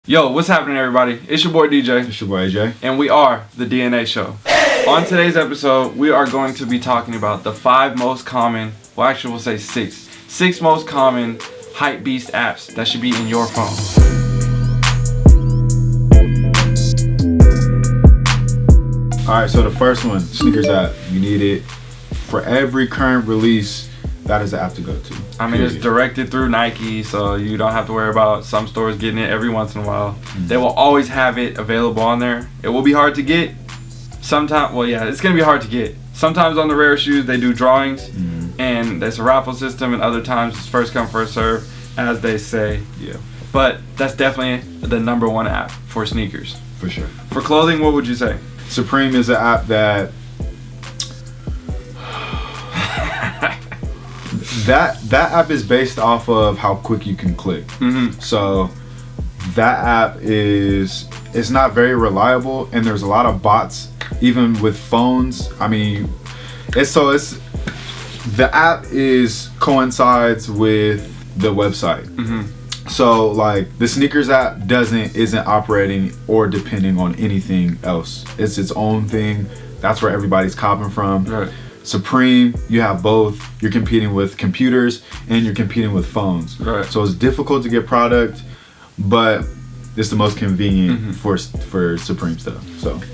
Yo, what's happening, everybody? It's your boy DJ. It's your boy AJ. And we are the DNA Show. On today's episode, we are going to be talking about the 5 most common, well actually we'll say 6 most common HYPEBEAST apps that should be in your phone. Alright, so the first one, SNEAKERS app. You need it for every current release. That is the app to go to. I mean, it's directed through Nike, so you don't have to worry about some stores getting it every once in a while. They will always have it available on there. It will be hard to get. Sometimes, well, yeah, it's going to be hard to get. Sometimes on the rare shoes, they do drawings, and there's a raffle system, and other times it's first come, first serve, as they say. Yeah. But that's definitely the #1 app for sneakers. For sure. For clothing, what would you say? Supreme is an app that that app is based off of how quick you can click. So that app it's not very reliable, and there's a lot of bots even with phones. I mean, the app coincides with the website. So like the SNEAKERS app isn't operating or depending on anything else. It's its own thing. That's where everybody's copping from. Right. Supreme, you have both. You're competing with computers and you're competing with phones. Right. So it's difficult to get product, but it's the most convenient for Supreme stuff.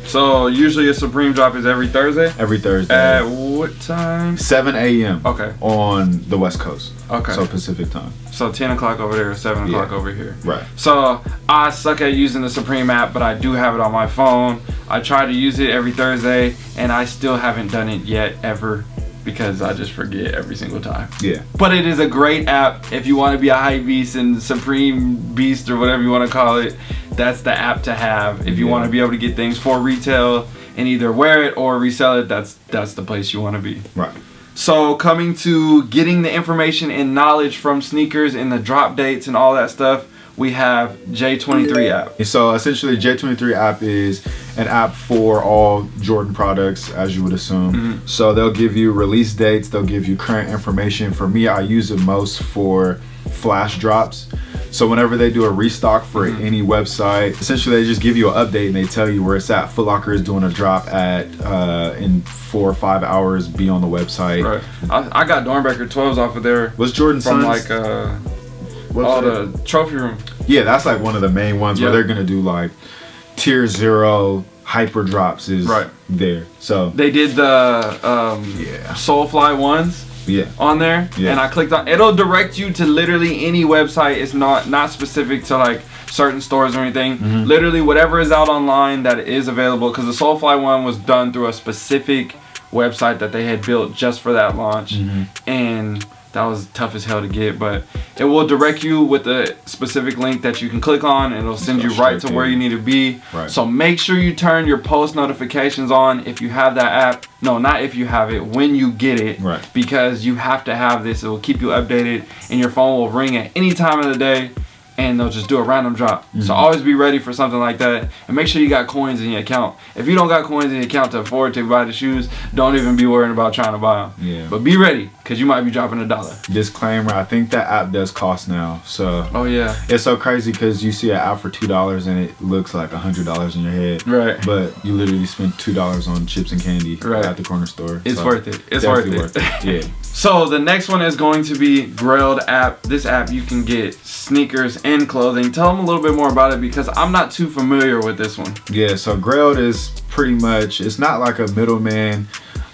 So usually a Supreme drop is every Thursday? Every Thursday. At what time? 7 a.m. Okay. On the West Coast. Okay. So Pacific time. So 10 o'clock over there, 7 o'clock over here. Right. So I suck at using the Supreme app, but I do have it on my phone. I try to use it every Thursday, and I still haven't done it yet, ever, because I just forget every single time. Yeah. But it is a great app if you want to be a hype beast and Supreme beast or whatever you want to call it. That's the app to have. If you want to be able to get things for retail and either wear it or resell it, that's the place you want to be. Right. So coming to getting the information and knowledge from sneakers and the drop dates and all that stuff, we have J23 app. So essentially J23 app is an app for all Jordan products, as you would assume. So they'll give you release dates, they'll give you current information. For me, I use it most for flash drops. So whenever they do a restock for any website, essentially they just give you an update and they tell you where it's at. Foot Locker is doing a drop at in 4 or 5 hours, be on the website. Right. I got Dornbecker 12s off of there. What's Jordan from Sons? The trophy room. Yeah, that's like one of the main ones where they're gonna do like tier 0 hyper drops is there. So they did the Soulfly ones on there, and I clicked on. It'll direct you to literally any website. It's not specific to like certain stores or anything. Literally whatever is out online that is available, because the Soulfly one was done through a specific website that they had built just for that launch, and that was tough as hell to get, but it will direct you with a specific link that you can click on, and it'll send you right to where you need to be. So make sure you turn your post notifications on if you have that app. No, not if you have it, when you get it. Because you have to have this. It will keep you updated, and your phone will ring at any time of the day, and they'll just do a random drop. So always be ready for something like that, and make sure you got coins in your account. If you don't got coins in your account to afford to buy the shoes, don't even be worrying about trying to buy them. But be ready, because you might be dropping $1. Disclaimer, I think that app does cost now. So it's so crazy because you see an app for $2 and it looks like $100 in your head. Right. But you literally spent $2 on chips and candy at the corner store. It's worth it. It's worth it. Yeah. So the next one is going to be GRAILED app. This app you can get sneakers and clothing. Tell them a little bit more about it, because I'm not too familiar with this one. Yeah, so GRAILED is pretty much, it's not like a middleman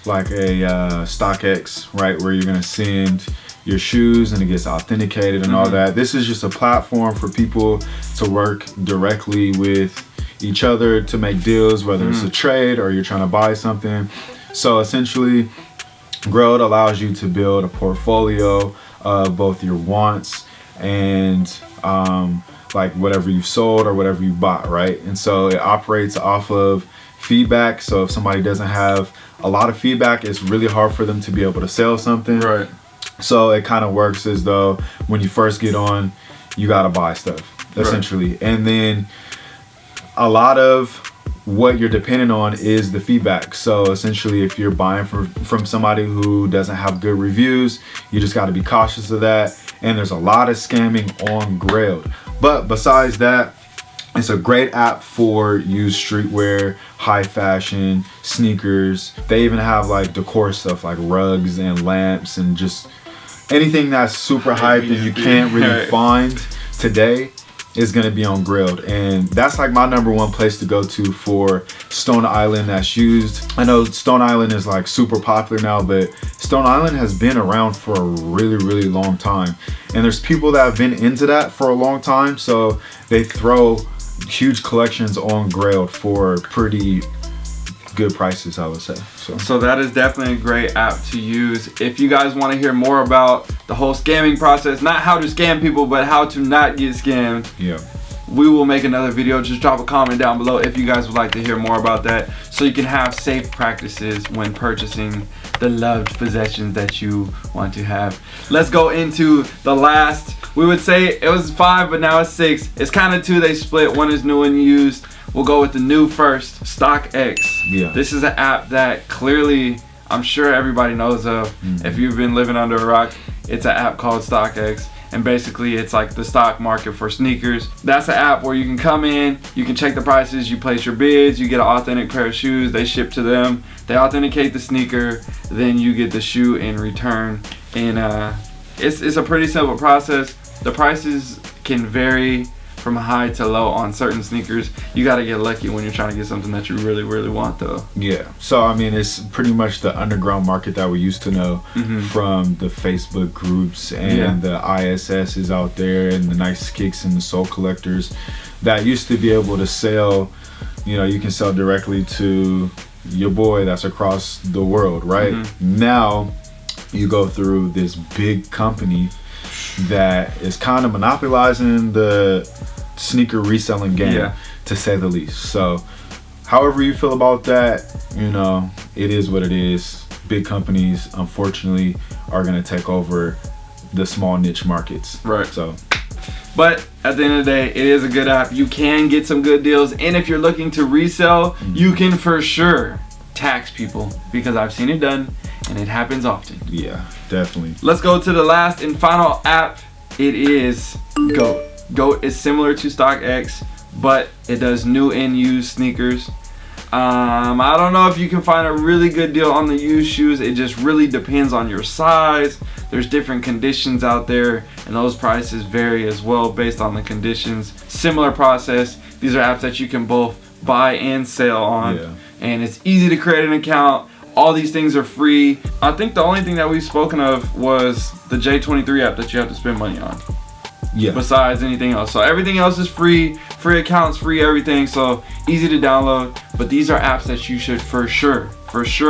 like a STOCKX, right, where you're gonna send your shoes and it gets authenticated and all that. This is just a platform for people to work directly with each other to make deals, whether it's a trade or you're trying to buy something. So essentially GRAILED allows you to build a portfolio of both your wants and like whatever you've sold or whatever you bought, right? And so it operates off of feedback. So if somebody doesn't have a lot of feedback, it's really hard for them to be able to sell something. Right. So it kind of works as though when you first get on, you gotta buy stuff, essentially. And then a lot of what you're dependent on is the feedback. So essentially, if you're buying from somebody who doesn't have good reviews, you just got to be cautious of that. And there's a lot of scamming on GRAILED. But besides that, It's a great app for used streetwear, high fashion, sneakers. They even have like decor stuff like rugs and lamps and just anything that's super hype that you can't really find today is gonna be on GRAILED. And that's like my #1 place to go to for Stone Island that's used. I know Stone Island is like super popular now, but Stone Island has been around for a really long time. And there's people that have been into that for a long time, so they throw huge collections on GRAILED for pretty good prices, I would say. So that is definitely a great app to use. If you guys want to hear more about the whole scamming process, not how to scam people, but how to not get scammed, we will make another video. Just drop a comment down below if you guys would like to hear more about that, so you can have safe practices when purchasing the loved possessions that you want to have. Let's go into the last. We would say it was 5, but now it's 6. It's kind of 2. They split. One is new and used. We'll go with the new first, STOCKX. This is an app that clearly I'm sure everybody knows of. If you've been living under a rock, it's an app called STOCKX. And basically it's like the stock market for sneakers. That's an app where you can come in, you can check the prices, you place your bids, you get an authentic pair of shoes, they ship to them, they authenticate the sneaker, then you get the shoe in return. And it's a pretty simple process. The prices can vary from high to low on certain sneakers. You got to get lucky when you're trying to get something that you really want though. So I mean, it's pretty much the underground market that we used to know from the Facebook groups and the ISSs out there and the Nice Kicks and the Soul Collectors that used to be able to sell, you know, you can sell directly to your boy that's across the world, right? Now you go through this big company that is kind of monopolizing the sneaker reselling game, to say the least. So however you feel about that, you know, it is what it is. Big companies unfortunately are going to take over the small niche markets, so but at the end of the day, it is a good app. You can get some good deals, and if you're looking to resell, you can for sure tax people, because I've seen it done and it happens often. Definitely. Let's go to the last and final app. It is GOAT. GOAT is similar to STOCKX, but it does new and used sneakers. I don't know if you can find a really good deal on the used shoes. It just really depends on your size. There's different conditions out there, and those prices vary as well based on the conditions. Similar process. These are apps that you can both buy and sell on, and it's easy to create an account. All these things are free. I think the only thing that we've spoken of was the J23 app that you have to spend money on. Besides anything else. So everything else is free. Free accounts, free everything. So easy to download. But these are apps that you should for sure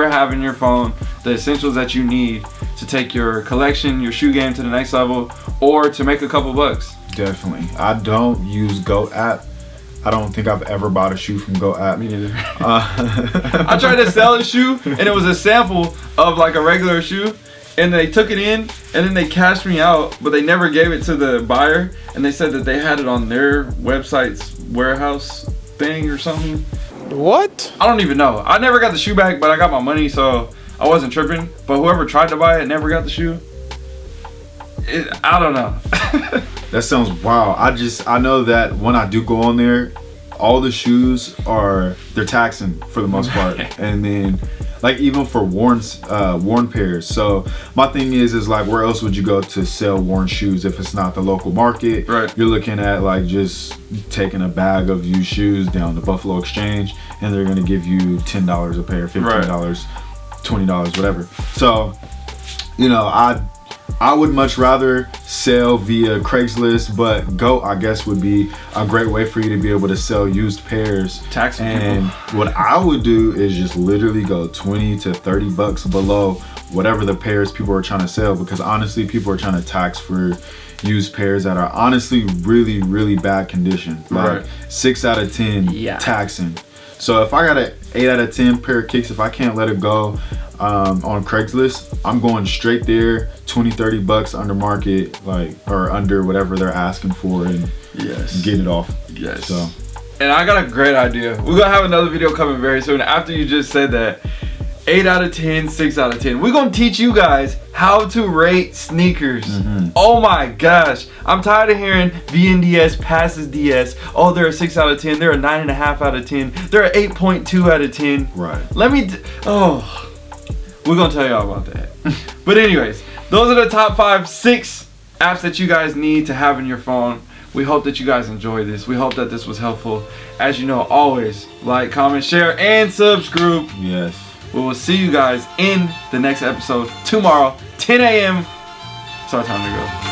have in your phone. The essentials that you need to take your collection, your shoe game to the next level, or to make a couple bucks. Definitely. I don't use GOAT app. I don't think I've ever bought a shoe from GOAT app. Me neither. I tried to sell a shoe, and it was a sample of like a regular shoe, and they took it in, and then they cashed me out, but they never gave it to the buyer, and they said that they had it on their website's warehouse thing or something. What? I don't even know. I never got the shoe back, but I got my money, so I wasn't tripping. But whoever tried to buy it never got the shoe. I don't know. That sounds wild. I know that when I do go on there, all the shoes they're taxing for the most part, and then like even for worn pairs. So my thing is like, where else would you go to sell worn shoes if it's not the local market? You're looking at like just taking a bag of used shoes down to Buffalo Exchange, and they're gonna give you $10 a pair, $15, $20, whatever. So, you know, I would much rather sell via Craigslist, but GOAT, I guess, would be a great way for you to be able to sell used pairs. And what I would do is just literally go 20 to 30 bucks below whatever the pairs people are trying to sell, because honestly, people are trying to tax for used pairs that are honestly really bad condition. Like 6 out of 10 taxing. So if I got an 8 out of 10 pair of kicks, if I can't let it go on Craigslist, I'm going straight there, 20-30 bucks under market, like, or under whatever they're asking for, and get it off. So, and I got a great idea. We're gonna have another video coming very soon after you just said that. 8 out of 10, 6 out of 10. We're gonna teach you guys how to rate sneakers. Oh my gosh. I'm tired of hearing VNDS passes DS. Oh, they're a 6 out of 10. They're a 9.5 out of 10. They're an 8.2 out of 10. Right. We're gonna tell y'all about that. But anyways, those are the top 6 apps that you guys need to have in your phone. We hope that you guys enjoyed this. We hope that this was helpful. As you know, always like, comment, share, and subscribe. Yes. We will see you guys in the next episode tomorrow, 10 a.m. It's our time to go.